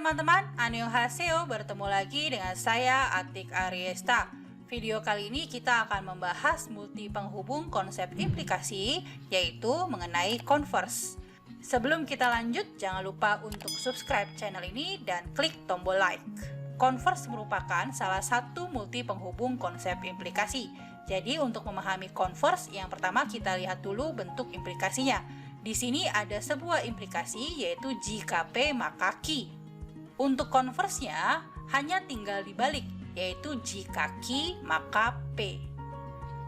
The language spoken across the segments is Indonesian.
teman-teman, annyeonghaseyo, bertemu lagi dengan saya Atik Ariesta. Video kali ini kita akan membahas multi penghubung konsep implikasi, yaitu mengenai converse. Sebelum kita lanjut, jangan lupa untuk subscribe channel ini dan klik tombol like. Converse merupakan salah satu multi penghubung konsep implikasi. Jadi untuk memahami converse, yang pertama kita lihat dulu bentuk implikasinya. Di sini ada sebuah implikasi, yaitu jika P maka Q. Untuk converse-nya hanya tinggal dibalik, yaitu jika Q maka P.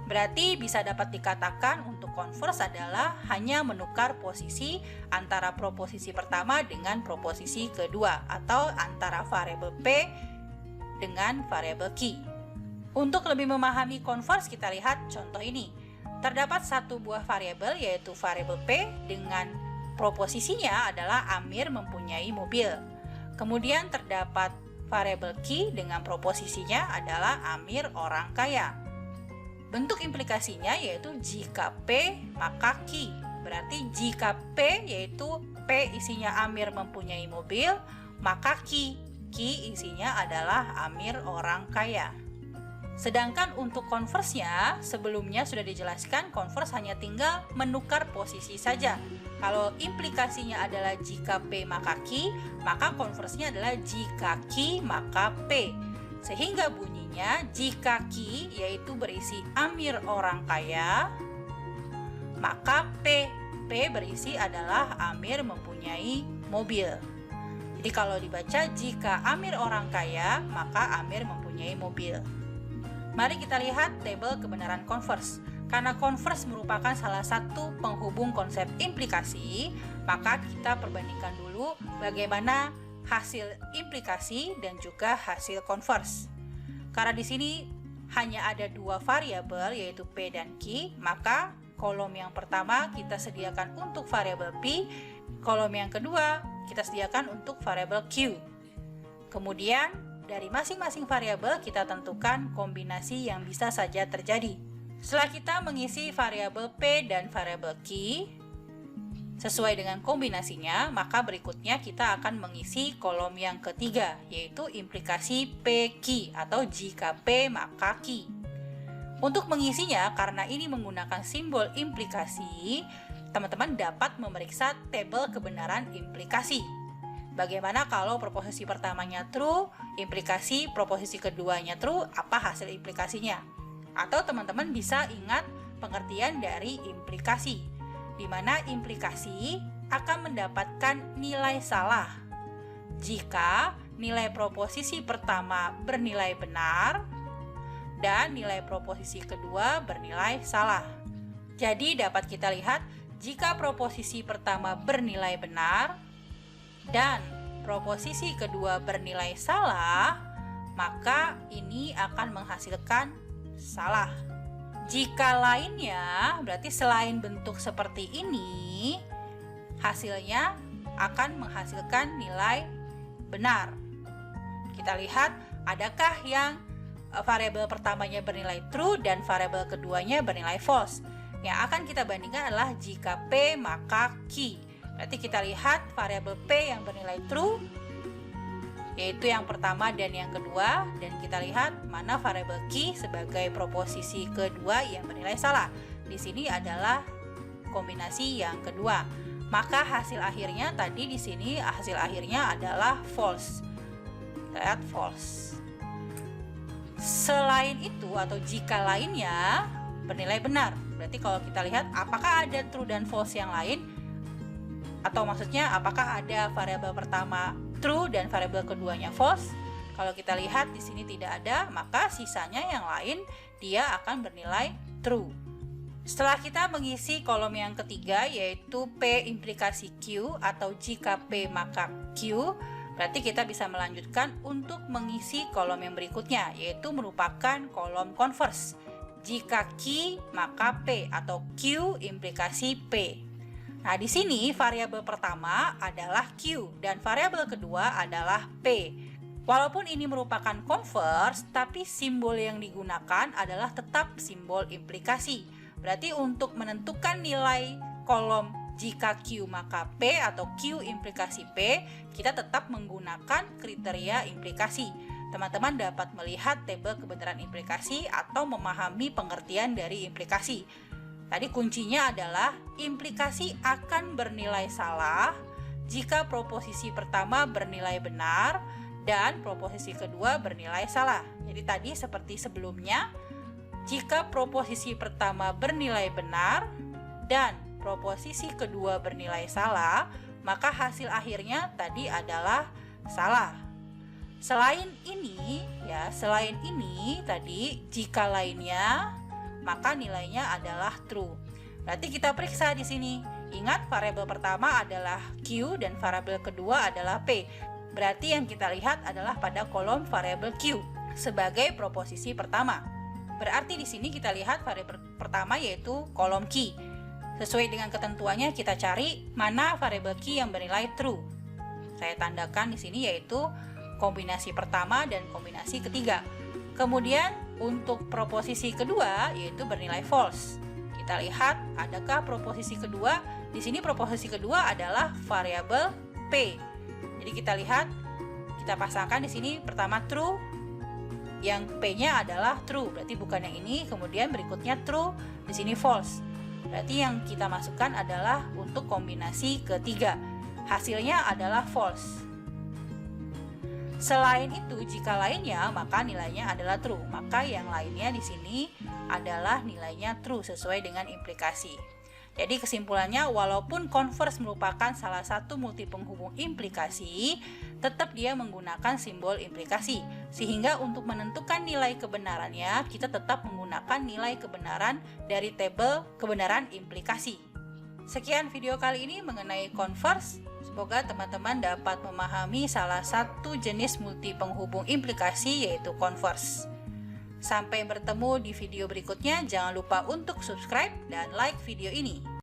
Berarti bisa dapat dikatakan untuk converse adalah hanya menukar posisi antara proposisi pertama dengan proposisi kedua, atau antara variabel P dengan variabel Q. Untuk lebih memahami converse, kita lihat contoh ini. Terdapat satu buah variabel, yaitu variabel P, dengan proposisinya adalah Amir mempunyai mobil. Kemudian terdapat variabel Q dengan proposisinya adalah Amir orang kaya. Bentuk implikasinya yaitu jika P maka Q. Berarti jika P yaitu P isinya Amir mempunyai mobil, maka Q isinya adalah Amir orang kaya. Sedangkan untuk converse-nya, sebelumnya sudah dijelaskan converse hanya tinggal menukar posisi saja. Kalau implikasinya adalah jika P maka Q, maka converse-nya adalah jika Q maka P. Sehingga bunyinya jika Q yaitu berisi Amir orang kaya, maka P berisi adalah Amir mempunyai mobil. Jadi kalau dibaca jika Amir orang kaya, maka Amir mempunyai mobil. Mari kita lihat tabel kebenaran converse. Karena converse merupakan salah satu penghubung konsep implikasi, maka kita perbandingkan dulu bagaimana hasil implikasi dan juga hasil converse. Karena di sini hanya ada dua variabel, yaitu P dan Q, maka kolom yang pertama kita sediakan untuk variabel P, kolom yang kedua kita sediakan untuk variabel Q. Kemudian dari masing-masing variabel kita tentukan kombinasi yang bisa saja terjadi. Setelah kita mengisi variabel P dan variabel Q sesuai dengan kombinasinya, maka berikutnya kita akan mengisi kolom yang ketiga, yaitu implikasi PQ atau jika P maka Q. Untuk mengisinya, karena ini menggunakan simbol implikasi, teman-teman dapat memeriksa tabel kebenaran implikasi. Bagaimana kalau proposisi pertamanya true, implikasi proposisi keduanya true, apa hasil implikasinya? Atau teman-teman bisa ingat pengertian dari implikasi, di mana implikasi akan mendapatkan nilai salah jika nilai proposisi pertama bernilai benar dan nilai proposisi kedua bernilai salah. Jadi dapat kita lihat jika proposisi pertama bernilai benar dan proposisi kedua bernilai salah, maka ini akan menghasilkan salah. Jika lainnya, berarti selain bentuk seperti ini, hasilnya akan menghasilkan nilai benar. Kita lihat, adakah yang variabel pertamanya bernilai true dan variabel keduanya bernilai false? Yang akan kita bandingkan adalah jika P maka Q. Berarti kita lihat variabel P yang bernilai true, yaitu yang pertama dan yang kedua, dan kita lihat mana variabel Q sebagai proposisi kedua yang bernilai salah. Di sini adalah kombinasi yang kedua. Maka hasil akhirnya tadi di sini hasil akhirnya adalah false. Lihat false. Selain itu atau jika lainnya bernilai benar. Berarti kalau kita lihat apakah ada true dan false yang lain? Atau maksudnya apakah ada variabel pertama true dan variabel keduanya false? Kalau kita lihat di sini tidak ada, maka sisanya yang lain dia akan bernilai true. Setelah kita mengisi kolom yang ketiga, yaitu P implikasi Q atau jika P maka Q, berarti kita bisa melanjutkan untuk mengisi kolom yang berikutnya, yaitu merupakan kolom converse. Jika Q maka P atau Q implikasi P. Nah, di sini variabel pertama adalah Q dan variabel kedua adalah P. Walaupun ini merupakan converse, tapi simbol yang digunakan adalah tetap simbol implikasi. Berarti untuk menentukan nilai kolom jika Q maka P atau Q implikasi P, kita tetap menggunakan kriteria implikasi. Teman-teman dapat melihat tabel kebenaran implikasi atau memahami pengertian dari implikasi. Tadi kuncinya adalah implikasi akan bernilai salah jika proposisi pertama bernilai benar dan proposisi kedua bernilai salah. Jadi tadi seperti sebelumnya, jika proposisi pertama bernilai benar dan proposisi kedua bernilai salah, maka hasil akhirnya tadi adalah salah. Selain ini tadi jika lainnya maka nilainya adalah true. Berarti kita periksa di sini. Ingat variabel pertama adalah Q dan variabel kedua adalah P. Berarti yang kita lihat adalah pada kolom variabel Q sebagai proposisi pertama. Berarti di sini kita lihat variabel pertama yaitu kolom key. Sesuai dengan ketentuannya kita cari mana variabel key yang bernilai true. Saya tandakan di sini yaitu kombinasi pertama dan kombinasi ketiga. Kemudian untuk proposisi kedua yaitu bernilai false. Kita lihat adakah proposisi kedua? Di sini proposisi kedua adalah variabel P. Jadi kita lihat, kita pasangkan di sini pertama true, yang P-nya adalah true, berarti bukan yang ini. Kemudian berikutnya true, di sini false. Berarti yang kita masukkan adalah untuk kombinasi ketiga. Hasilnya adalah false. Selain itu, jika lainnya maka nilainya adalah true. Maka yang lainnya di sini adalah nilainya true sesuai dengan implikasi. Jadi kesimpulannya, walaupun converse merupakan salah satu multi penghubung implikasi, tetap dia menggunakan simbol implikasi. Sehingga untuk menentukan nilai kebenarannya, kita tetap menggunakan nilai kebenaran dari tabel kebenaran implikasi. Sekian video kali ini mengenai converse. Semoga teman-teman dapat memahami salah satu jenis multi penghubung implikasi yaitu converse. Sampai bertemu di video berikutnya, jangan lupa untuk subscribe dan like video ini.